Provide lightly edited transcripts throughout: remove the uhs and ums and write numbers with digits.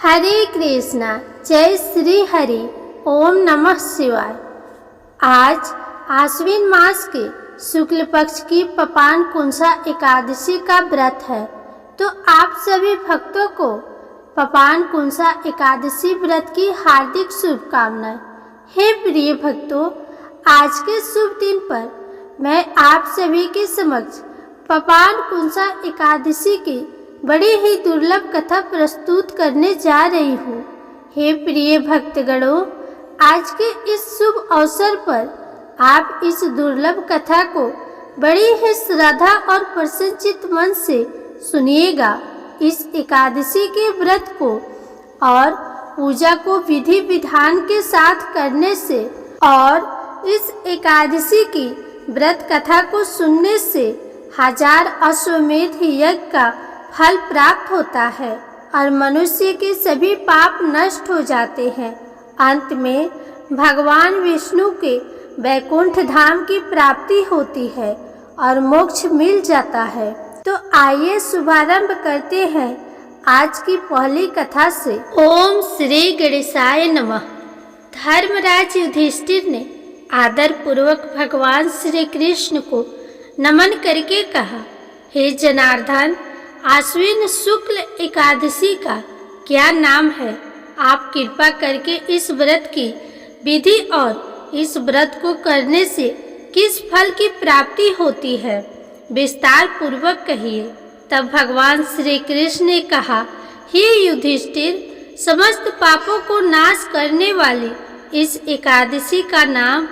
हरे कृष्णा, जय श्री हरि, ओम नमः शिवाय। आज आश्विन मास के शुक्ल पक्ष की पपान कुंसा एकादशी का व्रत है, तो आप सभी भक्तों को पपान कुंसा एकादशी व्रत की हार्दिक शुभकामनाएं। हे प्रिय भक्तों, आज के शुभ दिन पर मैं आप सभी के समक्ष पपान कुंसा एकादशी की बड़ी ही दुर्लभ कथा प्रस्तुत करने जा रही हूँ। हे प्रिय भक्तगणों, आज के इस शुभ अवसर पर आप इस दुर्लभ कथा को बड़ी ही श्रद्धा और प्रसन्नचित्त मन से सुनिएगा। इस एकादशी के व्रत को और पूजा को विधि विधान के साथ करने से और इस एकादशी की व्रत कथा को सुनने से 1000 अश्वमेध यज्ञ का फल प्राप्त होता है और मनुष्य के सभी पाप नष्ट हो जाते हैं। अंत में भगवान विष्णु के वैकुंठ धाम की प्राप्ति होती है और मोक्ष मिल जाता है। तो आइए शुभारंभ करते हैं आज की पहली कथा से। ओम श्री गणेशाय नमः। धर्मराज युधिष्ठिर ने आदर पूर्वक भगवान श्री कृष्ण को नमन करके कहा, हे जनार्दन, आश्विन शुक्ल एकादशी का क्या नाम है? आप कृपा करके इस व्रत की विधि और इस व्रत को करने से किस फल की प्राप्ति होती है, विस्तार पूर्वक कहिए। तब भगवान श्री कृष्ण ने कहा, हे युधिष्ठिर, समस्त पापों को नाश करने वाली इस एकादशी का नाम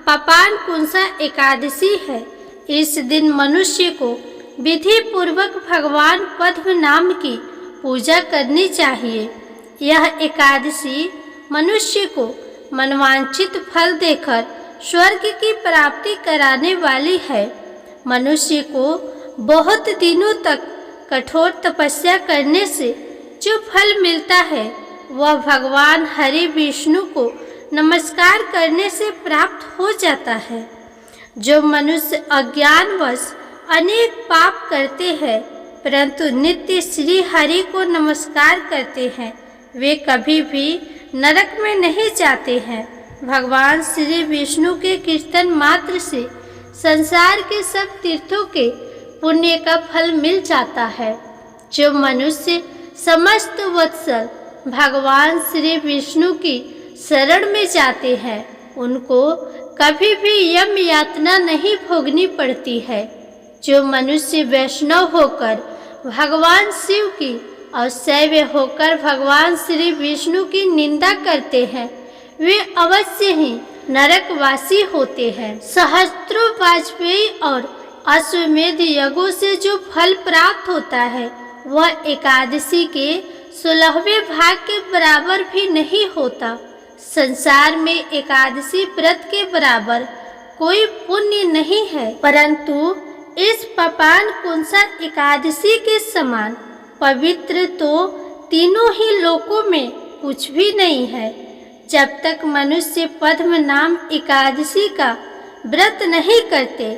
पपान कुंसा एकादशी है। इस दिन मनुष्य को विधि पूर्वक भगवान पद्म नाम की पूजा करनी चाहिए। यह एकादशी मनुष्य को मनवांछित फल देकर स्वर्ग की प्राप्ति कराने वाली है। मनुष्य को बहुत दिनों तक कठोर तपस्या करने से जो फल मिलता है वह भगवान हरि विष्णु को नमस्कार करने से प्राप्त हो जाता है। जो मनुष्य अज्ञानवश अनेक पाप करते हैं परंतु नित्य श्री हरि को नमस्कार करते हैं, वे कभी भी नरक में नहीं जाते हैं। भगवान श्री विष्णु के कीर्तन मात्र से संसार के सब तीर्थों के पुण्य का फल मिल जाता है। जो मनुष्य समस्त वत्सल भगवान श्री विष्णु की शरण में जाते हैं उनको कभी भी यम यातना नहीं भोगनी पड़ती है। जो मनुष्य वैष्णव होकर भगवान शिव की और शैव होकर भगवान श्री विष्णु की निंदा करते हैं वे अवश्य ही नरकवासी होते हैं। सहस्त्रों वाजपेयी और अश्वमेध यज्ञों से जो फल प्राप्त होता है वह एकादशी के 16वें भाग के बराबर भी नहीं होता। संसार में एकादशी व्रत के बराबर कोई पुण्य नहीं है, परंतु इस पपान कुंसा एकादशी के समान पवित्र तो तीनों ही लोकों में कुछ भी नहीं है। जब तक मनुष्य पद्म नाम एकादशी का व्रत नहीं करते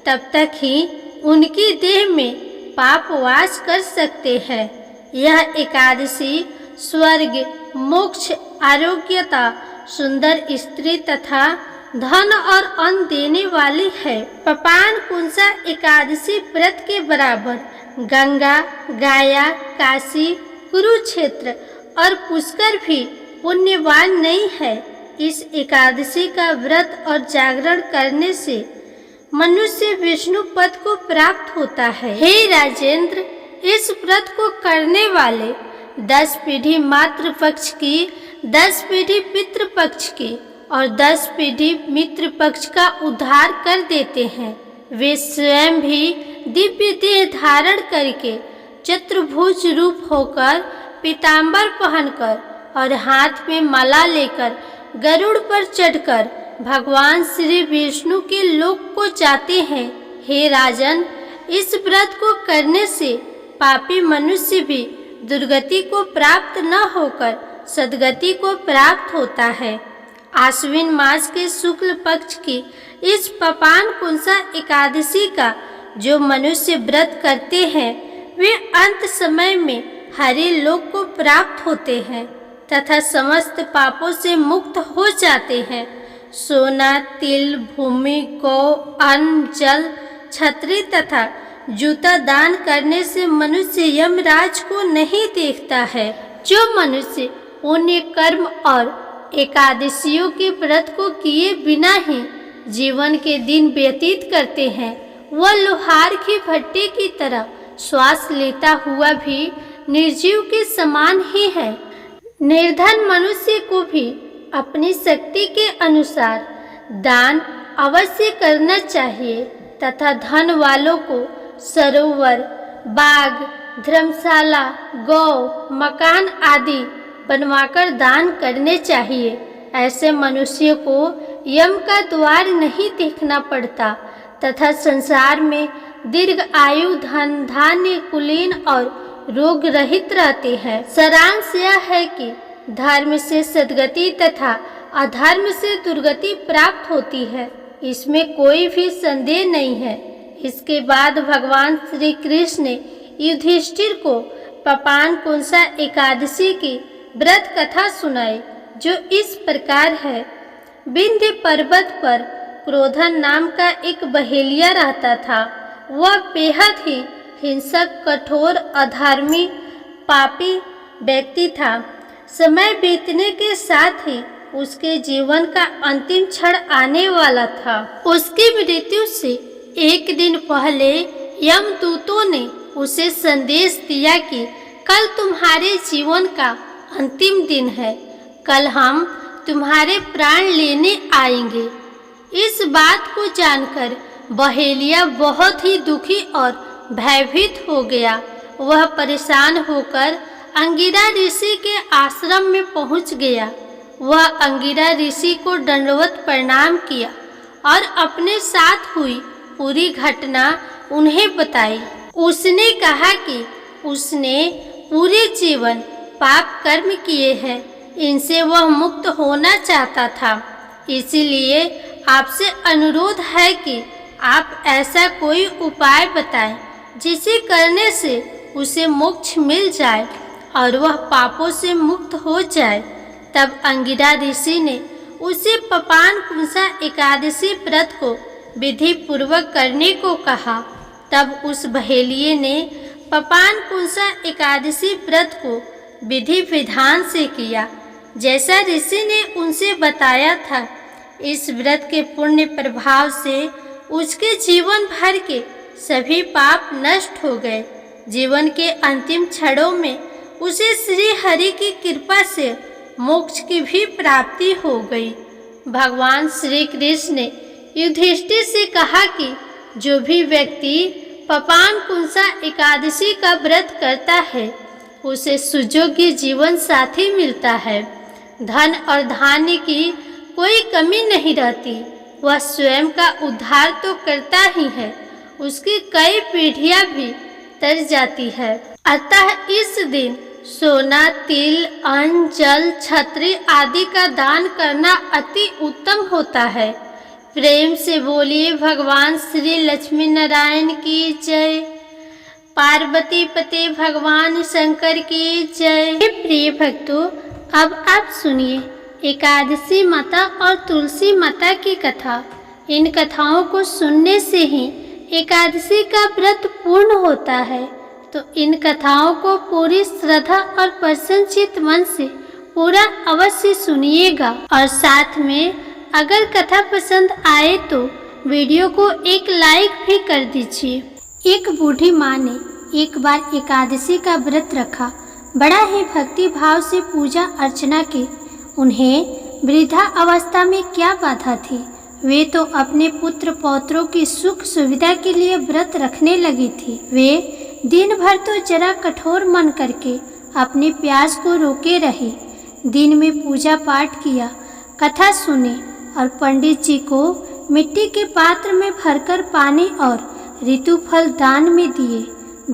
तब तक ही उनकी देह में पाप वास कर सकते हैं। यह एकादशी स्वर्ग, मोक्ष, आरोग्यता, सुंदर स्त्री तथा धन और अन्न देने वाली है। पपान कुंसा एकादशी व्रत के बराबर गंगा, गाया, काशी, कुरुक्षेत्र और पुष्कर भी पुण्यवान नहीं है। इस एकादशी का व्रत और जागरण करने से मनुष्य विष्णु पद को प्राप्त होता है। हे राजेंद्र, इस व्रत को करने वाले 10 पीढ़ी मातृ पक्ष की, 10 पीढ़ी पितृ पक्ष की और 10 पीढ़ी मित्र पक्ष का उद्धार कर देते हैं। वे स्वयं भी दिव्य देह धारण करके चतुर्भुज रूप होकर पीतांबर पहनकर और हाथ में माला लेकर गरुड़ पर चढ़कर भगवान श्री विष्णु के लोक को जाते हैं। हे राजन, इस व्रत को करने से पापी मनुष्य भी दुर्गति को प्राप्त न होकर सद्गति को प्राप्त होता है। आश्विन मास के शुक्ल पक्ष की इस पपान कुंसा एकादशी का जो मनुष्य व्रत करते हैं वे अंत समय में हरे लोक को प्राप्त होते हैं तथा समस्त पापों से मुक्त हो जाते हैं। सोना, तिल, भूमि, गौ, अन्न, जल, छतरी तथा जूता दान करने से मनुष्य यमराज को नहीं देखता है। जो मनुष्य पुण्य कर्म और एकादशियों के व्रत को किए बिना ही जीवन के दिन व्यतीत करते हैं, वह लोहार की भट्टी की तरह श्वास लेता हुआ भी निर्जीव के समान ही है। निर्धन मनुष्य को भी अपनी शक्ति के अनुसार दान अवश्य करना चाहिए तथा धन वालों को सरोवर, बाग, धर्मशाला, गौ, मकान आदि बनवाकर दान करने चाहिए। ऐसे मनुष्य को यम का द्वार नहीं देखना पड़ता तथा संसार में दीर्घ आयु, धन धान्य, कुलीन और रोग रहित रहते हैं। सारांश यह है कि धर्म से सद्गति तथा अधर्म से दुर्गति प्राप्त होती है, इसमें कोई भी संदेह नहीं है। इसके बाद भगवान श्री कृष्ण ने युधिष्ठिर को पपान कुंसा एकादशी की व्रत कथा सुनाई, जो इस प्रकार है। विंध्य पर्वत पर क्रोधन नाम का एक बहेलिया रहता था। वह बेहद ही हिंसक, कठोर, अधर्मी, पापी व्यक्ति था। समय बीतने के साथ ही उसके जीवन का अंतिम क्षण आने वाला था। उसकी मृत्यु से एक दिन पहले यमदूतों ने उसे संदेश दिया कि कल तुम्हारे जीवन का अंतिम दिन है, कल हम तुम्हारे प्राण लेने आएंगे। इस बात को जानकर बहेलिया बहुत ही दुखी और भयभीत हो गया। वह परेशान होकर अंगिरा ऋषि के आश्रम में पहुंच गया। वह अंगिरा ऋषि को दंडवत प्रणाम किया और अपने साथ हुई पूरी घटना उन्हें बताई। उसने कहा कि उसने पूरे जीवन पाप कर्म किए हैं, इनसे वह मुक्त होना चाहता था। इसीलिए आपसे अनुरोध है कि आप ऐसा कोई उपाय बताएं जिसे करने से उसे मोक्ष मिल जाए और वह पापों से मुक्त हो जाए। तब अंगिरा ऋषि ने उसे पपान कुंसा एकादशी व्रत को विधि पूर्वक करने को कहा। तब उस बहेलिये ने पपान कुंसा एकादशी व्रत को विधि विधान से किया, जैसा ऋषि ने उनसे बताया था। इस व्रत के पुण्य प्रभाव से उसके जीवन भर के सभी पाप नष्ट हो गए। जीवन के अंतिम क्षणों में उसे श्री हरि की कृपा से मोक्ष की भी प्राप्ति हो गई। भगवान श्री कृष्ण ने युधिष्ठिर से कहा कि जो भी व्यक्ति पपान कुंसा एकादशी का व्रत करता है, उसे सुयोग्य जीवन साथी मिलता है। धन और धान्य की कोई कमी नहीं रहती। वह स्वयं का उद्धार तो करता ही है, उसकी कई पीढ़ियां भी तर जाती है। अतः इस दिन सोना, तिल, अन्न, जल, छतरी आदि का दान करना अति उत्तम होता है। प्रेम से बोलिए भगवान श्री लक्ष्मी नारायण की जय। पार्वती पते भगवान शंकर की जय। प्रिय भक्तों, अब आप सुनिए एकादशी माता और तुलसी माता की कथा। इन कथाओं को सुनने से ही एकादशी का व्रत पूर्ण होता है। तो इन कथाओं को पूरी श्रद्धा और प्रसन्नचित्त मन से पूरा अवश्य सुनिएगा और साथ में अगर कथा पसंद आए तो वीडियो को एक लाइक भी कर दीजिए। एक बूढ़ी माँ ने एक बार एकादशी का व्रत रखा। बड़ा ही भक्ति भाव से पूजा अर्चना की। उन्हें वृद्धा अवस्था में क्या बाधा थी, वे तो अपने पुत्र पौत्रों की सुख सुविधा के लिए व्रत रखने लगी थी। वे दिन भर तो जरा कठोर मन करके अपने प्यास को रोके रही। दिन में पूजा पाठ किया, कथा सुनी और पंडित जी को मिट्टी के पात्र में भरकर पानी और ऋतुफल दान में दिए।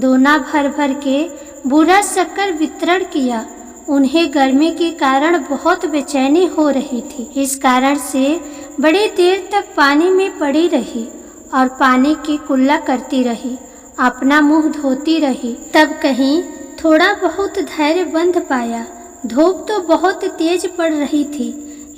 दोना भर भर के बूढ़ा शक्कर वितरण किया। उन्हें गर्मी के कारण बहुत बेचैनी हो रही थी। इस कारण से बड़ी देर तक पानी में पड़ी रही और पानी की कुल्ला करती रही, अपना मुंह धोती रही। तब कहीं थोड़ा बहुत धैर्य बंध पाया। धूप तो बहुत तेज पड़ रही थी,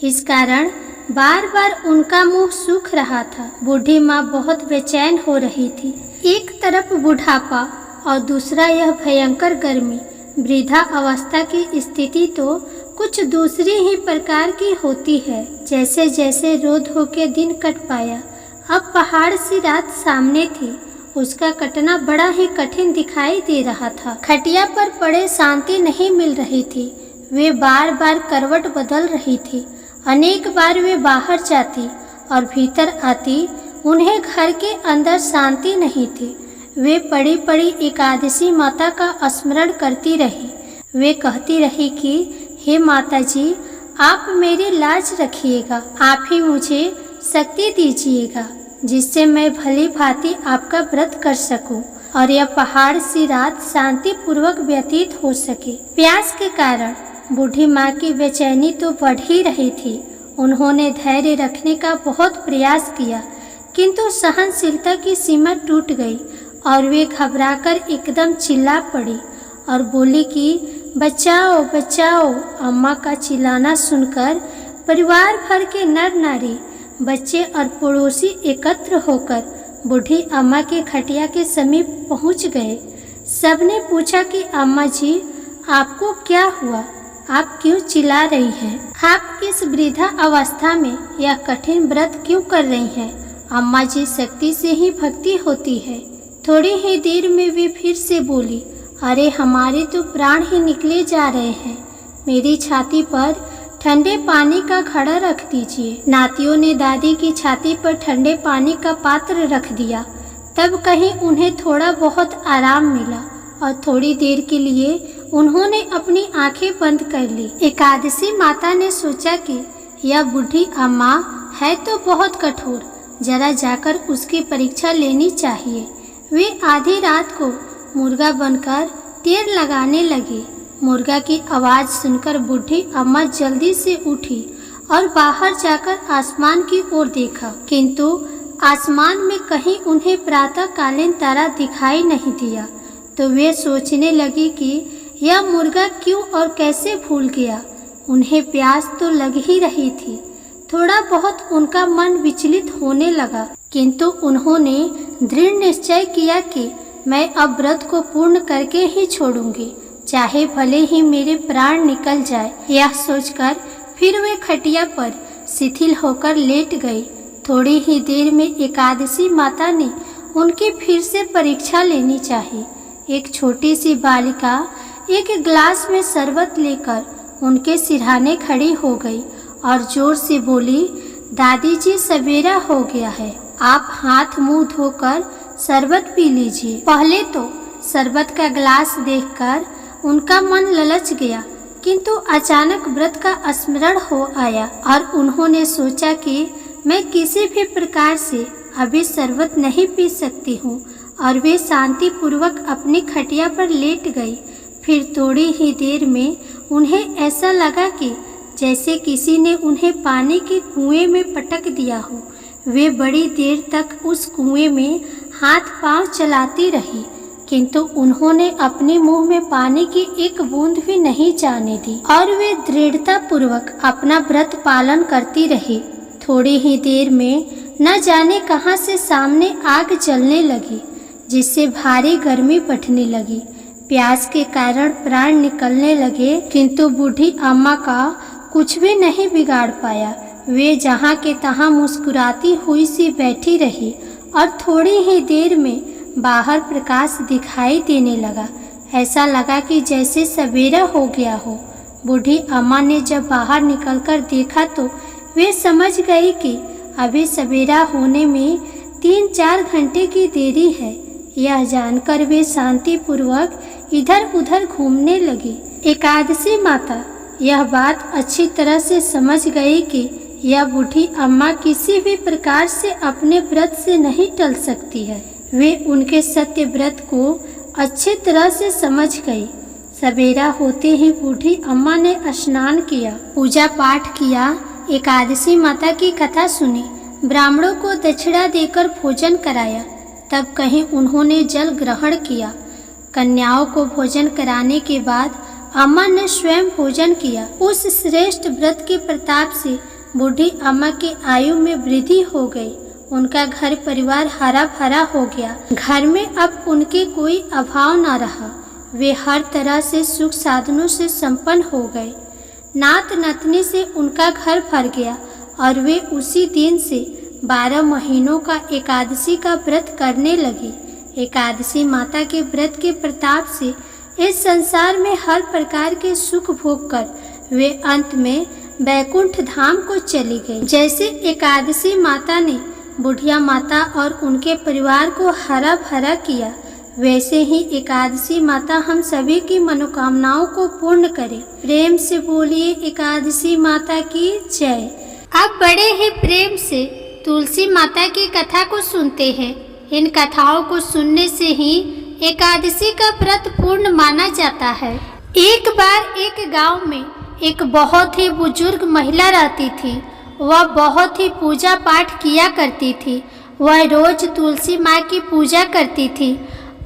इस कारण बार बार उनका मुंह सूख रहा था। बूढ़ी माँ बहुत बेचैन हो रही थी। एक तरफ बुढ़ापा और दूसरा यह भयंकर गर्मी। वृद्धा अवस्था की स्थिति तो कुछ दूसरी ही प्रकार की होती है। जैसे जैसे रोध होके दिन कट पाया, अब पहाड़ सी रात सामने थी। उसका कटना बड़ा ही कठिन दिखाई दे रहा था। खटिया पर पड़े शांति नहीं मिल रही थी। वे बार बार करवट बदल रही थी। अनेक बार वे बाहर जाती और भीतर आती, उन्हें घर के अंदर शांति नहीं थी। वे पड़ी पड़ी एकादशी माता का स्मरण करती रही। वे कहती रही कि हे माता जी, आप मेरी लाज रखिएगा, आप ही मुझे शक्ति दीजिएगा जिससे मैं भली भांति आपका व्रत कर सकूं और यह पहाड़ सी रात शांति पूर्वक व्यतीत हो सके। प्यास के कारण बूढ़ी माँ की बेचैनी तो बढ़ ही रही थी। उन्होंने धैर्य रखने का बहुत प्रयास किया, किंतु सहनशीलता की सीमा टूट गई और वे घबराकर एकदम चिल्ला पड़ी और बोली कि बचाओ बचाओ। अम्मा का चिल्लाना सुनकर परिवार भर के नर नारी, बच्चे और पड़ोसी एकत्र होकर बूढ़ी अम्मा के खटिया के समीप पहुंच गए। सबने पूछा कि अम्मा जी, आपको क्या हुआ? आप क्यों चिल्ला रही हैं? आप इस वृद्धा अवस्था में यह कठिन व्रत क्यों कर रही हैं? अम्मा जी, शक्ति से ही भक्ति होती है। थोड़ी ही देर में वे फिर से बोली, अरे हमारे तो प्राण ही निकले जा रहे हैं। मेरी छाती पर ठंडे पानी का घड़ा रख दीजिए। नातियों ने दादी की छाती पर ठंडे पानी का पात्र रख दिया। तब कहीं उन्हें थोड़ा बहुत आराम मिला और थोड़ी देर के लिए उन्होंने अपनी आंखें बंद कर ली। एकादशी माता ने सोचा कि यह बूढ़ी अम्मा है तो बहुत कठोर, जरा जाकर उसकी परीक्षा लेनी चाहिए। वे आधी रात को मुर्गा बनकर टेर लगाने लगे। मुर्गा की आवाज़ सुनकर बूढ़ी अम्मा जल्दी से उठी और बाहर जाकर आसमान की ओर देखा, किंतु आसमान में कहीं उन्हें प्रातःकालीन तारा दिखाई नहीं दिया। तो वे सोचने लगी कि यह मुर्गा क्यों और कैसे भूल गया। उन्हें प्यास तो लग ही रही थी। थोड़ा बहुत उनका मन विचलित होने लगा, किंतु उन्होंने दृढ़ निश्चय किया कि मैं अब व्रत को पूर्ण करके ही छोड़ूंगी, चाहे भले ही मेरे प्राण निकल जाए। यह सोचकर फिर वे खटिया पर शिथिल होकर लेट गई। थोड़ी ही देर में एकादशी माता ने उनकी फिर से परीक्षा लेनी चाहिए। एक छोटी सी बालिका एक गिलास में शरबत लेकर उनके सिरहाने खड़ी हो गई और जोर से बोली, दादी जी, सवेरा हो गया है, आप हाथ मुंह धोकर शरबत पी लीजिए। पहले तो शरबत का गिलास देखकर उनका मन ललच गया, किंतु अचानक व्रत का स्मरण हो आया और उन्होंने सोचा कि मैं किसी भी प्रकार से अभी शरबत नहीं पी सकती हूँ और वे शांति पूर्वक अपनी खटिया पर लेट गई। फिर थोड़ी ही देर में उन्हें ऐसा लगा कि जैसे किसी ने उन्हें पानी के कुएं में पटक दिया हो। वे बड़ी देर तक उस कुएं में हाथ पांव चलाती रही, किंतु उन्होंने अपने मुंह में पानी की एक बूंद भी नहीं जाने दी और वे दृढ़ता पूर्वक अपना व्रत पालन करती रही। थोड़ी ही देर में न जाने कहां से सामने आग जलने लगी, जिससे भारी गर्मी बढ़ने लगी। प्यास के कारण प्राण निकलने लगे, किंतु बूढ़ी अम्मा का कुछ भी नहीं बिगाड़ पाया। वे जहाँ के तहाँ मुस्कुराती हुई सी बैठी रही और थोड़ी ही देर में बाहर प्रकाश दिखाई देने लगा। ऐसा लगा कि जैसे सवेरा हो गया हो। बूढ़ी अम्मा ने जब बाहर निकलकर देखा तो वे समझ गई कि अभी सवेरा होने में 3-4 घंटे की देरी है। यह जानकर वे शांति पूर्वक इधर उधर घूमने लगी। एकादशी माता यह बात अच्छी तरह से समझ गई कि यह बूढ़ी अम्मा किसी भी प्रकार से अपने व्रत से नहीं टल सकती है। वे उनके सत्य व्रत को अच्छी तरह से समझ गई। सवेरा होते ही बूढ़ी अम्मा ने स्नान किया, पूजा पाठ किया, एकादशी माता की कथा सुनी, ब्राह्मणों को दक्षिणा देकर भोजन कराया। तब कहीं उन्होंने जल ग्रहण किया। कन्याओं को भोजन कराने के बाद अम्मा ने स्वयं भोजन किया। उस श्रेष्ठ व्रत के प्रताप से बूढ़ी अम्मा की आयु में वृद्धि हो गई। उनका घर परिवार हरा भरा हो गया। घर में अब उनके कोई अभाव न रहा। वे हर तरह से सुख साधनों से संपन्न हो गए। नात नतनी से उनका घर भर गया और वे उसी दिन से 12 महीनों का एकादशी का व्रत करने लगे। एकादशी माता के व्रत के प्रताप से इस संसार में हर प्रकार के सुख भोग कर वे अंत में बैकुंठ धाम को चली गई। जैसे एकादशी माता ने बुढ़िया माता और उनके परिवार को हरा भरा किया, वैसे ही एकादशी माता हम सभी की मनोकामनाओं को पूर्ण करे। प्रेम से बोलिए एकादशी माता की जय। अब बड़े ही प्रेम से तुलसी माता की कथा को सुनते हैं। इन कथाओं को सुनने से ही एकादशी का व्रत पूर्ण माना जाता है। एक बार एक गांव में एक बहुत ही बुजुर्ग महिला रहती थी। वह बहुत ही पूजा पाठ किया करती थी। वह रोज तुलसी माँ की पूजा करती थी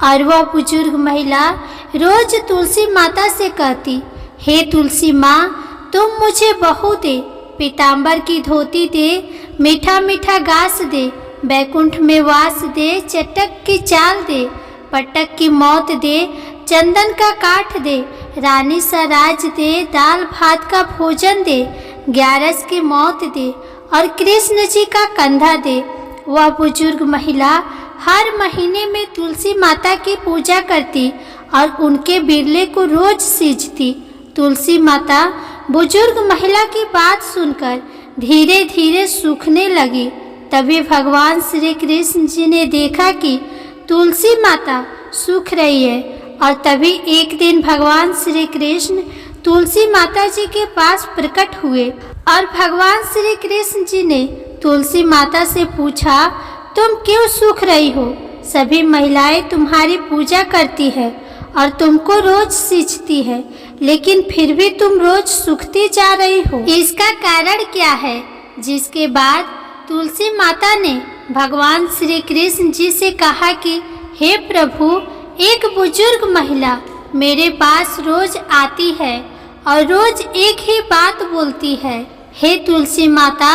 और वह बुजुर्ग महिला रोज तुलसी माता से कहती, हे तुलसी माँ, तुम मुझे बहू दे, पीताम्बर की धोती दे, मीठा मीठा घास दे, बैकुंठ में वास दे, चटक की चाल दे, पटक की मौत दे, चंदन का काठ दे, रानी सा राज दे, दाल भात का भोजन दे, 11 की मौत दे और कृष्ण जी का कंधा दे। वह बुजुर्ग महिला हर महीने में तुलसी माता की पूजा करती और उनके बिरले को रोज सींचती। तुलसी माता बुजुर्ग महिला की बात सुनकर धीरे धीरे सूखने लगी। तभी भगवान श्री कृष्ण जी ने देखा कि तुलसी माता सूख रही है और तभी एक दिन भगवान श्री कृष्ण तुलसी माता जी के पास प्रकट हुए और भगवान श्री कृष्ण जी ने तुलसी माता से पूछा, तुम क्यों सूख रही हो? सभी महिलाएं तुम्हारी पूजा करती है और तुमको रोज सींचती है, लेकिन फिर भी तुम रोज सूखती जा रही हो। इसका कारण क्या है? जिसके बाद तुलसी माता ने भगवान श्री कृष्ण जी से कहा कि हे प्रभु, एक बुजुर्ग महिला मेरे पास रोज आती है और रोज एक ही बात बोलती है, हे तुलसी माता,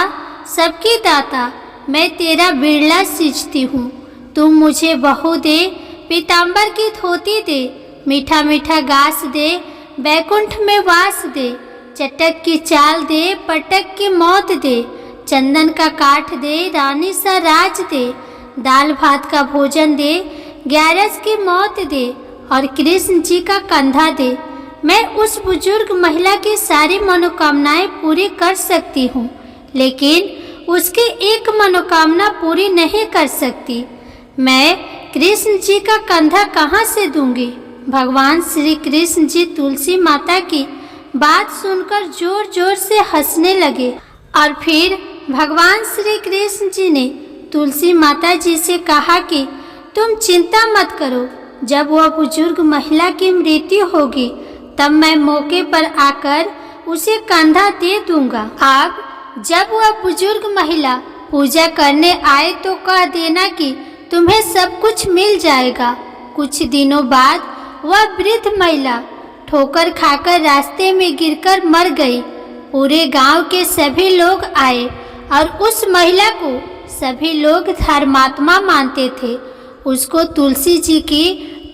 सबकी दाता, मैं तेरा बिरला सींचती हूँ। तुम मुझे बहू दे, पीताम्बर की धोती दे, मीठा मीठा घास दे, बैकुंठ में वास दे, चटक की चाल दे, पटक की मौत दे, चंदन का काठ दे, रानी सा राज दे, दाल भात का भोजन दे, 11 की मौत दे और कृष्ण जी का कंधा दे। मैं उस बुजुर्ग महिला की सारी मनोकामनाएं पूरी कर सकती हूँ, लेकिन उसकी एक मनोकामना पूरी नहीं कर सकती। मैं कृष्ण जी का कंधा कहाँ से दूंगी? भगवान श्री कृष्ण जी तुलसी माता की बात सुनकर जोर जोर से हंसने लगे और फिर भगवान श्री कृष्ण जी ने तुलसी माता जी से कहा कि तुम चिंता मत करो, जब वह बुजुर्ग महिला की मृत्यु होगी तब मैं मौके पर आकर उसे कंधा दे दूंगा। अब जब वह बुजुर्ग महिला पूजा करने आए तो कह देना कि तुम्हें सब कुछ मिल जाएगा। कुछ दिनों बाद वह वृद्ध महिला ठोकर खाकर रास्ते में गिरकर मर गई। पूरे गांव के सभी लोग आए और उस महिला को सभी लोग धर्मात्मा मानते थे। उसको तुलसी जी की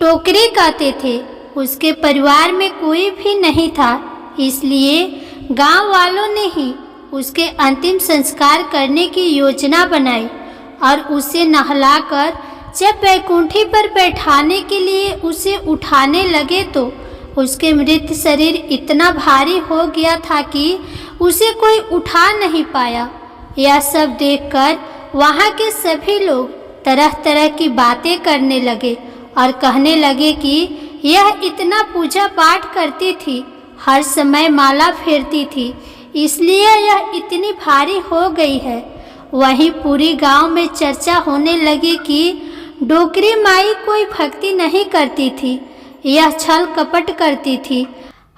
टोकरी कहते थे। उसके परिवार में कोई भी नहीं था, इसलिए गांव वालों ने ही उसके अंतिम संस्कार करने की योजना बनाई और उसे नहलाकर जब बैकुंठी पर बैठाने के लिए उसे उठाने लगे तो उसके मृत शरीर इतना भारी हो गया था कि उसे कोई उठा नहीं पाया। यह सब देखकर वहाँ के सभी लोग तरह तरह की बातें करने लगे और कहने लगे कि यह इतना पूजा पाठ करती थी, हर समय माला फेरती थी, इसलिए यह इतनी भारी हो गई है। वहीं पूरी गांव में चर्चा होने लगी कि डोकरी माई कोई भक्ति नहीं करती थी, यह छल कपट करती थी।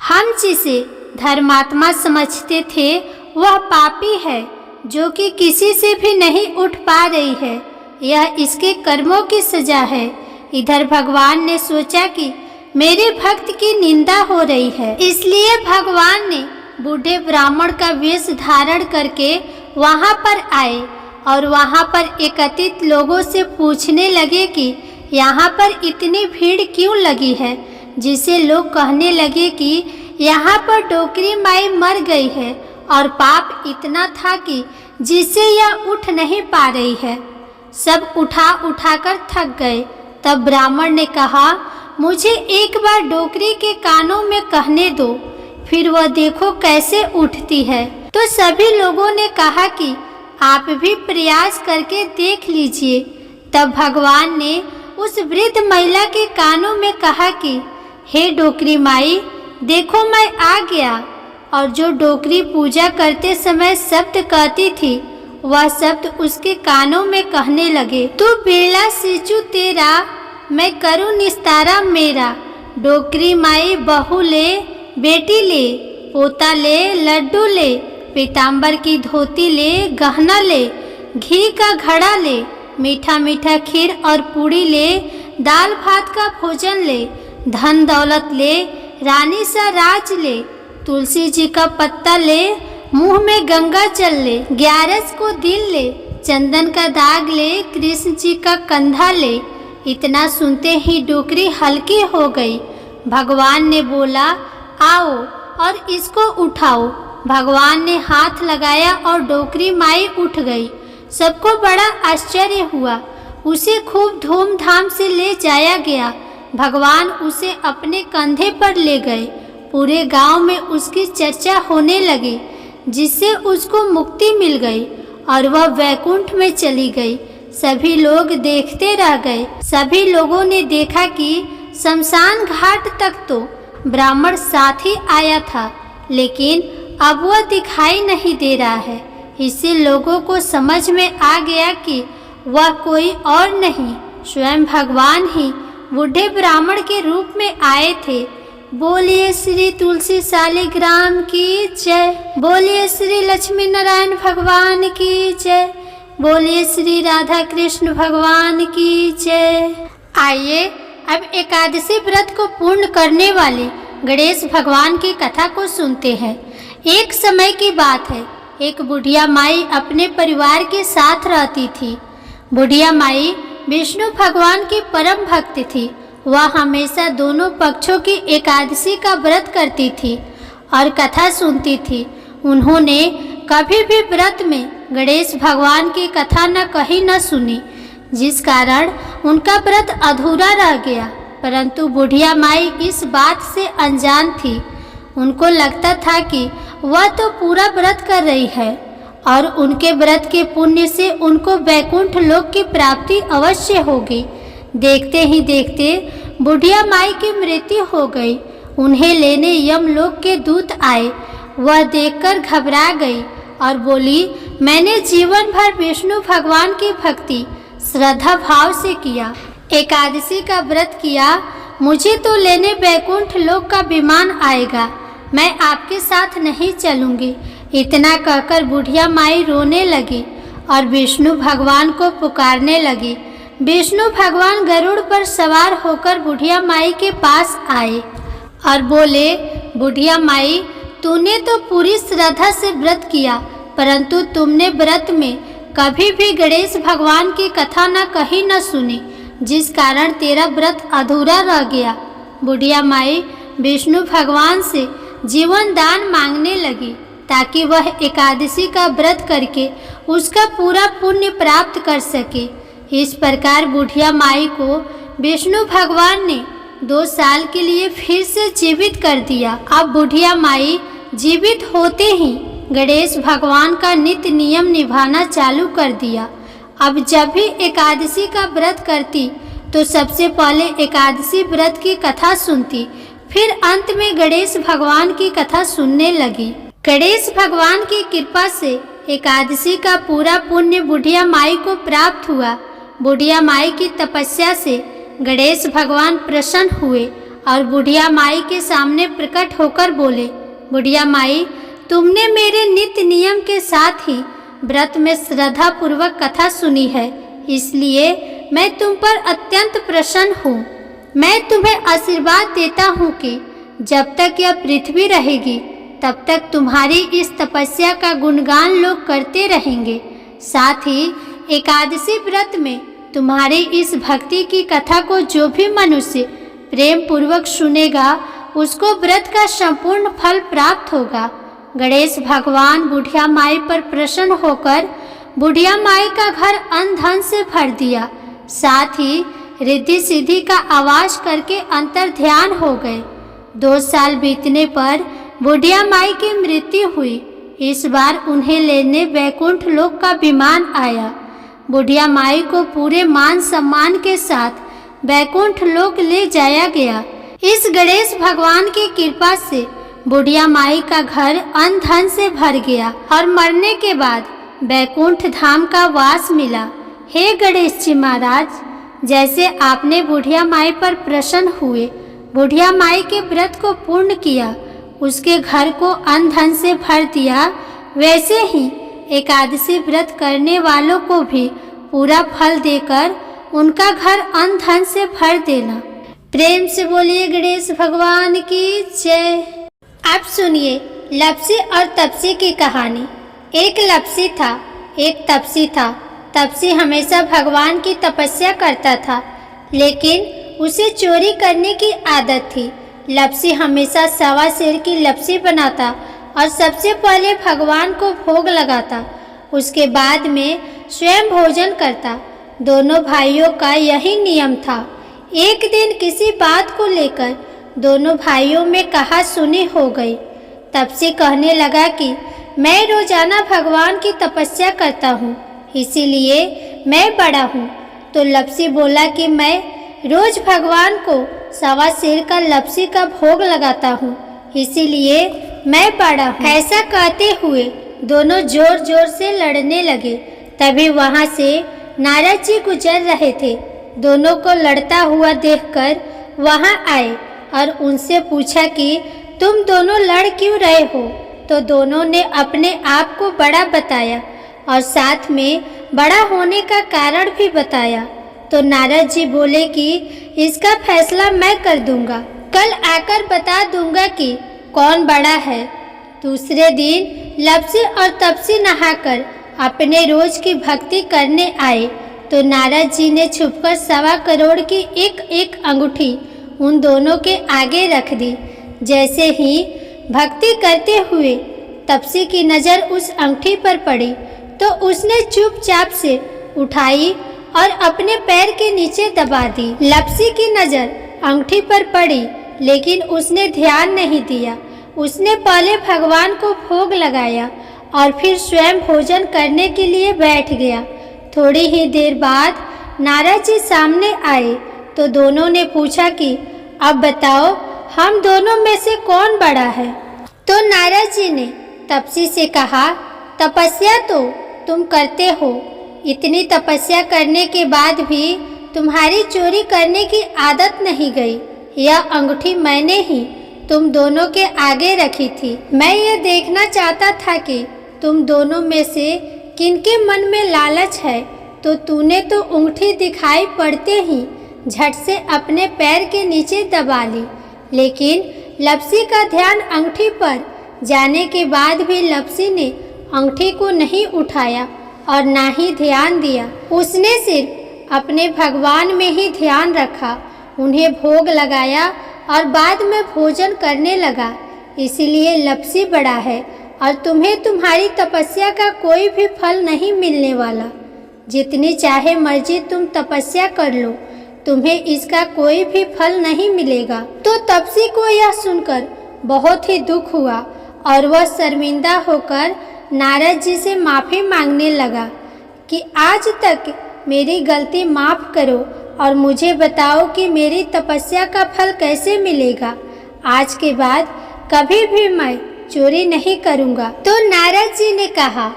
हम जिसे धर्मात्मा समझते थे वह पापी है, जो कि किसी से भी नहीं उठ पा रही है। यह इसके कर्मों की सजा है। इधर भगवान ने सोचा कि मेरे भक्त की निंदा हो रही है। इसलिए भगवान ने बूढ़े ब्राह्मण का वेश धारण करके वहां पर आए और वहां पर एकत्रित लोगों से पूछने लगे कि यहाँ पर इतनी भीड़ क्यों लगी है, जिसे लोग कहने लगे कि यहाँ पर डोकरी माई मर गई है और पाप इतना था कि जिससे यह उठ नहीं पा रही है। सब उठाकर थक गए। तब ब्राह्मण ने कहा, मुझे एक बार डोकरी के कानों में कहने दो, फिर वह देखो कैसे उठती है। तो सभी लोगों ने कहा कि आप भी प्रयास करके देख लीजिए। तब भगवान ने उस वृद्ध महिला के कानों में कहा कि हे डोकरी माई, देखो मैं आ गया। और जो डोकरी पूजा करते समय शब्द कहती थी, वह शब्द उसके कानों में कहने लगे, तू बिरला सिचू तेरा, मैं करूँ निस्तारा मेरा। डोकरी माई बहू ले, बेटी ले, पोता ले, लड्डू ले, पीताम्बर की धोती ले, गहना ले, घी का घड़ा ले, मीठा मीठा खीर और पूड़ी ले, दाल भात का भोजन ले, धन दौलत ले, रानी सा राज ले, तुलसी जी का पत्ता ले, मुंह में गंगा जल ले, 11 को दिल ले, चंदन का दाग ले, कृष्ण जी का कंधा ले। इतना सुनते ही डोकरी हल्की हो गई। भगवान ने बोला, आओ और इसको उठाओ। भगवान ने हाथ लगाया और डोकरी माई उठ गई। सबको बड़ा आश्चर्य हुआ। उसे खूब धूमधाम से ले जाया गया। भगवान उसे अपने कंधे पर ले गए। पूरे गांव में उसकी चर्चा होने लगी, जिससे उसको मुक्ति मिल गई और वह वैकुंठ में चली गई। सभी लोग देखते रह गए। सभी लोगों ने देखा कि शमशान घाट तक तो ब्राह्मण साथ ही आया था, लेकिन अब वह दिखाई नहीं दे रहा है। इससे लोगों को समझ में आ गया कि वह कोई और नहीं, स्वयं भगवान ही बूढ़े ब्राह्मण के रूप में आए थे। बोलिए श्री तुलसी शालिग्राम की जय। बोलिए श्री लक्ष्मी नारायण भगवान की जय। बोलिए श्री राधा कृष्ण भगवान की जय। आइए अब एकादशी व्रत को पूर्ण करने वाले गणेश भगवान की कथा को सुनते हैं। एक समय की बात है, एक बुढ़िया माई अपने परिवार के साथ रहती थी। बुढ़िया माई विष्णु भगवान की परम भक्त थी। वह हमेशा दोनों पक्षों की एकादशी का व्रत करती थी और कथा सुनती थी। उन्होंने कभी भी व्रत में गणेश भगवान की कथा न कही न सुनी, जिस कारण उनका व्रत अधूरा रह गया। परंतु बुढ़िया माई इस बात से अनजान थी। उनको लगता था कि वह तो पूरा व्रत कर रही है और उनके व्रत के पुण्य से उनको वैकुंठ लोक की प्राप्ति अवश्य होगी। देखते ही देखते बुढ़िया माई की मृत्यु हो गई। उन्हें लेने यमलोक के दूत आए। वह देखकर घबरा गई और बोली, मैंने जीवन भर विष्णु भगवान की भक्ति श्रद्धा भाव से किया, एकादशी का व्रत किया, मुझे तो लेने वैकुंठ लोक का विमान आएगा, मैं आपके साथ नहीं चलूंगी। इतना कहकर बुढ़िया माई रोने लगी और विष्णु भगवान को पुकारने लगी। विष्णु भगवान गरुड़ पर सवार होकर बुढ़िया माई के पास आए और बोले, बुढ़िया माई, तूने तो पूरी श्रद्धा से व्रत किया, परंतु तुमने व्रत में कभी भी गणेश भगवान की कथा न कही न सुनी, जिस कारण तेरा व्रत अधूरा रह गया। बुढ़िया माई विष्णु भगवान से जीवन दान मांगने लगी ताकि वह एकादशी का व्रत करके उसका पूरा पुण्य प्राप्त कर सके। इस प्रकार बुढ़िया माई को विष्णु भगवान ने 2 साल के लिए फिर से जीवित कर दिया। अब बुढ़िया माई जीवित होते ही गणेश भगवान का नित्य नियम निभाना चालू कर दिया। अब जब भी एकादशी का व्रत करती तो सबसे पहले एकादशी व्रत की कथा सुनती, फिर अंत में गणेश भगवान की कथा सुनने लगी। गणेश भगवान की कृपा से एकादशी का पूरा पुण्य बुढ़िया माई को प्राप्त हुआ। बुढ़िया माई की तपस्या से गणेश भगवान प्रसन्न हुए और बुढ़िया माई के सामने प्रकट होकर बोले, बुढ़िया माई, तुमने मेरे नित्य नियम के साथ ही व्रत में श्रद्धा पूर्वक कथा सुनी है, इसलिए मैं तुम पर अत्यंत प्रसन्न हूँ। मैं तुम्हें आशीर्वाद देता हूँ कि जब तक यह पृथ्वी रहेगी तब तक तुम्हारी इस तपस्या का गुणगान लोग करते रहेंगे। साथ ही एकादशी व्रत में तुम्हारी इस भक्ति की कथा को जो भी मनुष्य प्रेम पूर्वक सुनेगा उसको व्रत का संपूर्ण फल प्राप्त होगा। गणेश भगवान बुढ़िया माई पर प्रसन्न होकर बुढ़िया माई का घर अन्न धन से भर दिया। साथ ही रिद्धि सिद्धि का आवाज करके अंतर ध्यान हो गए। 2 साल बीतने पर बुढ़िया माई की मृत्यु हुई। इस बार उन्हें लेने वैकुंठ लोक का विमान आया। बुढ़िया माई को पूरे मान सम्मान के साथ वैकुंठ लोक ले जाया गया। इस गणेश भगवान की कृपा से बुढ़िया माई का घर अन्न धन से भर गया और मरने के बाद वैकुंठ धाम का वास मिला। हे गणेश जी महाराज, जैसे आपने बुढ़िया माई पर प्रसन्न हुए, बुढ़िया माई के व्रत को पूर्ण किया, उसके घर को अन्न धन से भर दिया, वैसे ही एकादशी व्रत करने वालों को भी पूरा फल देकर उनका घर अन्न धन से भर देना। प्रेम से बोलिए गणेश भगवान की जय। अब सुनिए लपसी और तपसी की कहानी। एक लपसी था, एक तपसी था। तपसी हमेशा भगवान की तपस्या करता था, लेकिन उसे चोरी करने की आदत थी। लपसी हमेशा सवा सेर की लपसी बनाता और सबसे पहले भगवान को भोग लगाता, उसके बाद में स्वयं भोजन करता। दोनों भाइयों का यही नियम था। एक दिन किसी बात को लेकर दोनों भाइयों में कहा सुनी हो गई। तपसी कहने लगा कि मैं रोजाना भगवान की तपस्या करता हूँ, इसीलिए मैं बड़ा हूँ। तो लपसी बोला कि मैं रोज भगवान को सवा सेर का लपसी का भोग लगाता हूँ, इसीलिए मैं बड़ा हूँ। ऐसा कहते हुए दोनों जोर जोर से लड़ने लगे। तभी वहाँ से नारद जी गुजर रहे थे। दोनों को लड़ता हुआ देखकर वहाँ आए और उनसे पूछा कि तुम दोनों लड़ क्यों रहे हो। तो दोनों ने अपने आप को बड़ा बताया और साथ में बड़ा होने का कारण भी बताया। तो नारद जी बोले कि इसका फैसला मैं कर दूंगा, कल आकर बता दूंगा कि कौन बड़ा है। दूसरे दिन लपसी और तपसी नहाकर अपने रोज की भक्ति करने आए। तो नारद जी ने छुपकर 1.25 करोड़ की एक एक अंगूठी उन दोनों के आगे रख दी। जैसे ही भक्ति करते हुए तपसी की नज़र उस अंगूठी पर पड़ी तो उसने चुपचाप से उठाई और अपने पैर के नीचे दबा दी। लपसी की नज़र अंगूठी पर पड़ी, लेकिन उसने ध्यान नहीं दिया। उसने पहले भगवान को भोग लगाया और फिर स्वयं भोजन करने के लिए बैठ गया। थोड़ी ही देर बाद नारद जी सामने आए तो दोनों ने पूछा कि अब बताओ हम दोनों में से कौन बड़ा है। तो नारद जी ने तपसी से कहा, तपस्या तो तुम करते हो, इतनी तपस्या करने के बाद भी तुम्हारी चोरी करने की आदत नहीं गई। यह अंगूठी मैंने ही तुम दोनों के आगे रखी थी। मैं ये देखना चाहता था कि तुम दोनों में से किनके मन में लालच है। तो तूने तो अंगूठी दिखाई पड़ते ही झट से अपने पैर के नीचे दबा ली, लेकिन लपसी का ध्यान अंगूठी पर जाने के बाद भी लपसी ने अंगूठी को नहीं उठाया और ना ही ध्यान दिया। उसने सिर्फ अपने भगवान में ही ध्यान रखा, उन्हें भोग लगाया और बाद में भोजन करने लगा। इसीलिए लपसी बड़ा है और तुम्हें तुम्हारी तपस्या का कोई भी फल नहीं मिलने वाला। जितनी चाहे मर्जी तुम तपस्या कर लो, तुम्हें इसका कोई भी फल नहीं मिलेगा। तो तपसी को यह सुनकर बहुत ही दुख हुआ और वह शर्मिंदा होकर नारद जी से माफ़ी मांगने लगा कि आज तक मेरी गलती माफ़ करो और मुझे बताओ कि मेरी तपस्या का फल कैसे मिलेगा। आज के बाद कभी भी मैं चोरी नहीं करूँगा। तो नारद जी ने कहा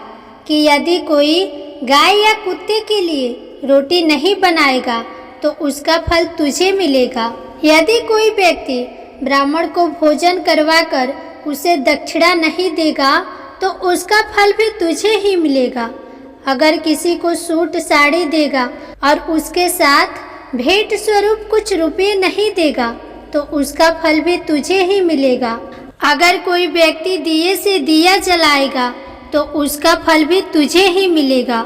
कि यदि कोई गाय या कुत्ते के लिए रोटी नहीं बनाएगा तो उसका फल तुझे मिलेगा। यदि कोई व्यक्ति ब्राह्मण को भोजन करवाकर उसे दक्षिणा नहीं देगा तो उसका फल भी तुझे ही मिलेगा। अगर किसी को सूट साड़ी देगा और उसके साथ भेंट स्वरूप कुछ रुपये नहीं देगा तो उसका फल भी तुझे ही मिलेगा। अगर कोई व्यक्ति दिए से दिया जलाएगा तो उसका फल भी तुझे ही मिलेगा।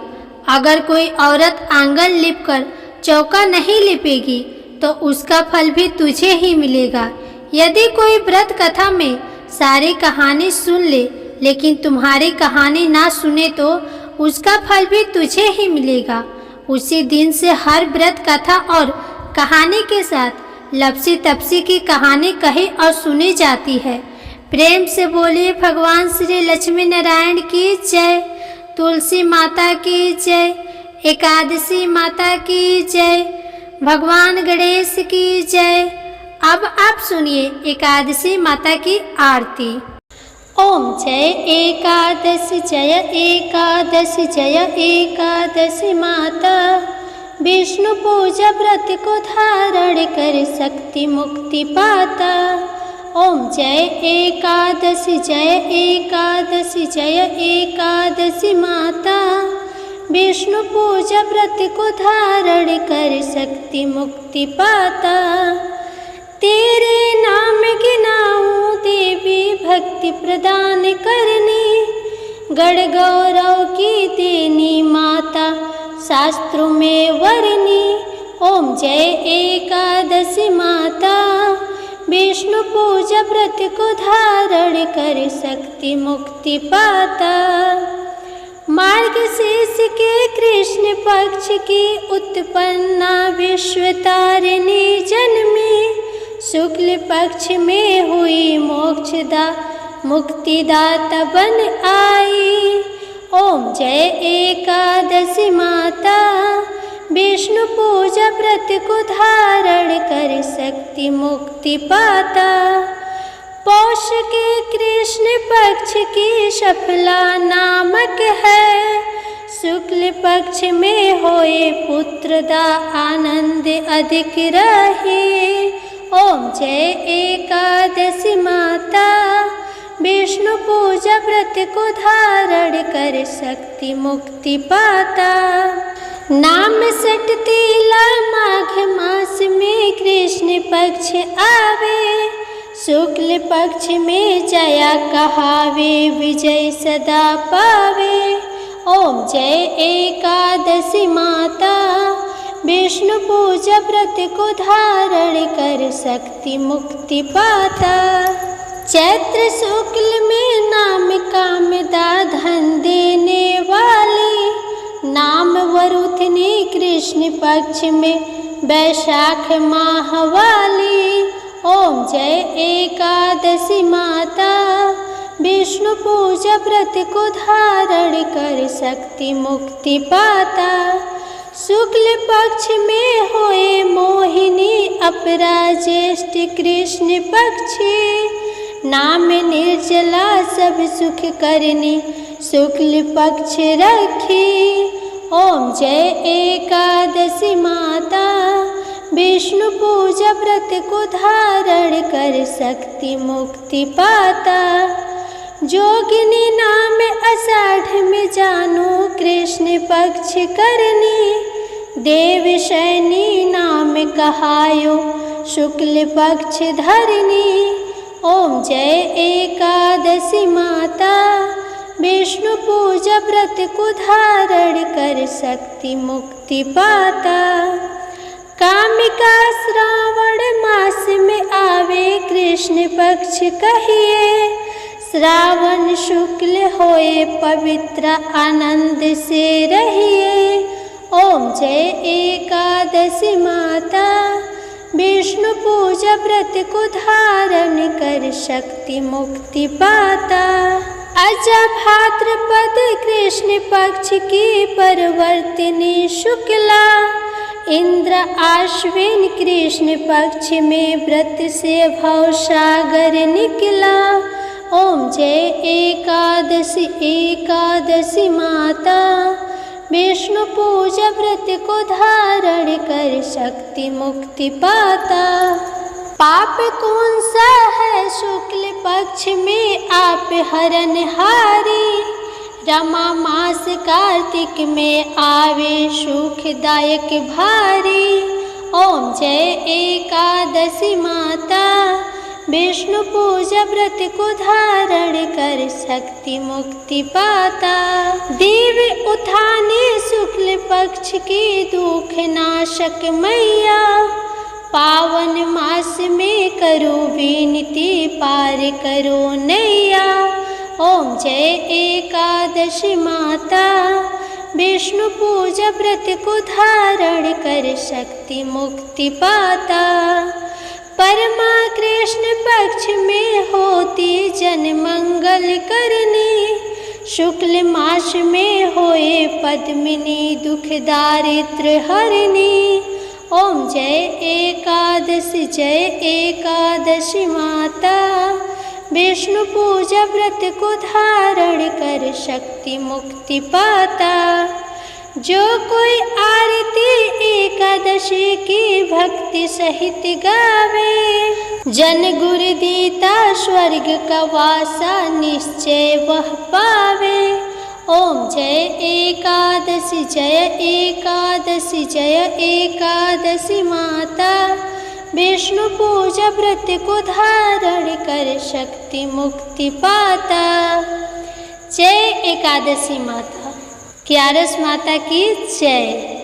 अगर कोई औरत आंगन लिपकर चौका नहीं लिपेगी तो उसका फल भी तुझे ही मिलेगा। यदि कोई व्रत कथा में सारी कहानी सुन ले लेकिन तुम्हारी कहानी ना सुने तो उसका फल भी तुझे ही मिलेगा। उसी दिन से हर व्रत कथा और कहानी के साथ लपसी तपसी की कहानी कही और सुनी जाती है। प्रेम से बोलिए भगवान श्री लक्ष्मी नारायण की जय, तुलसी माता की जय, एकादशी माता की जय, भगवान गणेश की जय। अब आप सुनिए एकादशी माता की आरती। ओम जय एकादशी जय एकादशी जय एकादशी माता, विष्णु पूजा व्रत को धारण कर शक्ति मुक्ति पाता। ओम जय एकादशी जय एकादशी जय एकादशी माता, विष्णु पूजा व्रत को धारण कर शक्ति मुक्ति पाता। तेरे नाम गिनाऊं देवी भक्ति प्रदान करनी, गढ़ गौरव की देनी माता शास्त्रों में वर्णी। ओम जय एकादशी माता, विष्णु पूजा व्रत को धारण कर शक्ति मुक्ति पाता। मार्गशीर्ष के कृष्ण पक्ष की उत्पन्ना विश्व तारिणी जन्मी, शुक्ल पक्ष में हुई मोक्षदा मुक्तिदाता बन आई। ओम जय एकादशी माता, विष्णु पूजा व्रत को धारण कर शक्ति मुक्ति पाता। पौष के कृष्ण पक्ष की सफला नामक है, शुक्ल पक्ष में होए पुत्रदा आनंद अधिक रहे। ओम जय एकादशी माता, विष्णु पूजा व्रत को धारण कर शक्ति मुक्ति पाता। नाम सटतीला माघ मास में कृष्ण पक्ष आवे, शुक्ल पक्ष में जया कहावे विजय सदा पावे। ओम जय एकादशी माता, विष्णु पूजा व्रत को धारण कर शक्ति मुक्ति पाता। चैत्र शुक्ल में नाम कामदा धन देने वाली, नाम वरुथनी कृष्ण पक्ष में वैशाख माह वाली। ओम जय एकादशी माता, विष्णु पूजा व्रत को धारण कर शक्ति मुक्ति पाता। शुक्ल पक्ष में होए मोहिनी अपरा ज्येष्ठ कृष्ण पक्षी, नाम निर्जला सब सुख करनी शुक्ल पक्ष रखी। ओम जय एकादशी माता, विष्णु पूजा व्रत को धारण कर शक्ति मुक्ति पाता। जोगिनी नाम आषाढ़ में जानो कृष्ण पक्ष करनी, देव शैनी नाम कहायो शुक्ल पक्ष धरनी। ओम जय एकादशी माता, विष्णु पूजा व्रत को धारण कर शक्ति मुक्ति पाता। कामिका श्रावण मास में आवे कृष्ण पक्ष कहिए, श्रावण शुक्ल होए पवित्र आनंद से रहिए। ओम जय एकादशी माता, विष्णु पूजा व्रत को धारण कर शक्ति मुक्ति पाता। अजा भाद्रपद कृष्ण पक्ष की परवर्तिनी शुक्ला, इंद्र आश्विन कृष्ण पक्ष में व्रत से भव सागर निकला। ओम जय एकादशी एकादशी माता, विष्णु पूजा व्रत को धारण कर शक्ति मुक्ति पाता। पाप कौन सा है शुक्ल पक्ष में आप हरनहारी, रमा मास कार्तिक में आवे सुखदायक भारी। ओम जय एकादशी माता, विष्णु पूजा व्रत को धारण कर शक्ति मुक्ति पाता। दिव्य उठाने शुक्ल पक्ष की दुख नाशक मैया, पावन मास में करो विनती पार करो नैया। ओम जय एकादशी माता, विष्णु पूजा व्रत को धारण कर शक्ति मुक्ति पाता। परमा कृष्ण पक्ष में होती जन मंगल करनी, शुक्ल मास में होए पद्मिनी दुख दारिद्र हरनी। ओम जय एकादशी माता, विष्णु पूजा व्रत को धारण कर शक्ति मुक्ति पाता। जो कोई आरती एकादशी की भक्ति सहित गावे, जन गुरु दीता स्वर्ग का वासा निश्चय वह पावे। ओम जय एकादशी जय एकादशी माता, विष्णु पूजा व्रत को धारण कर शक्ति मुक्ति पाता। जय एकादशी माता, क्यारस माता की जय।